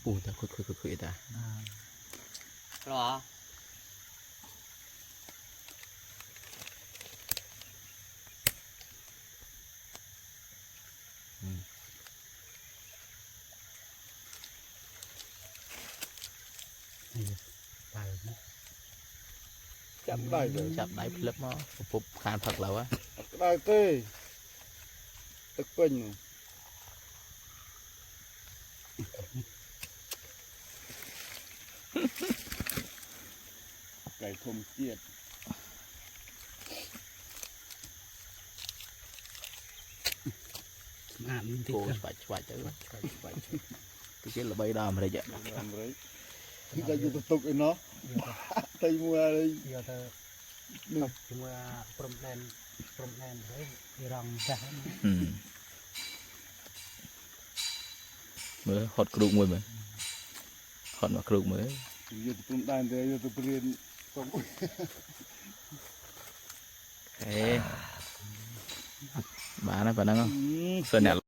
ปูแต่คุยแต่หรอจับได้เลย จับได้พลิบมาปุ๊บคานผักแล้ววะ ได้เต้ตะเป็นไก่ทมเจียดโก้สบายเจอcái kia là bay đàm rồi vậy ที่จะอยู่ตุกเนาะไตมัวเลย เดี๋ยวเธอเมื่อปรมแดนเลยที่รองจะ mới hot kêu mùi mới hot mà kêu mới อยู่ตุกได้แต่อยู่ตุกเรียนต้อง ê bà nó phải năng không sơn nè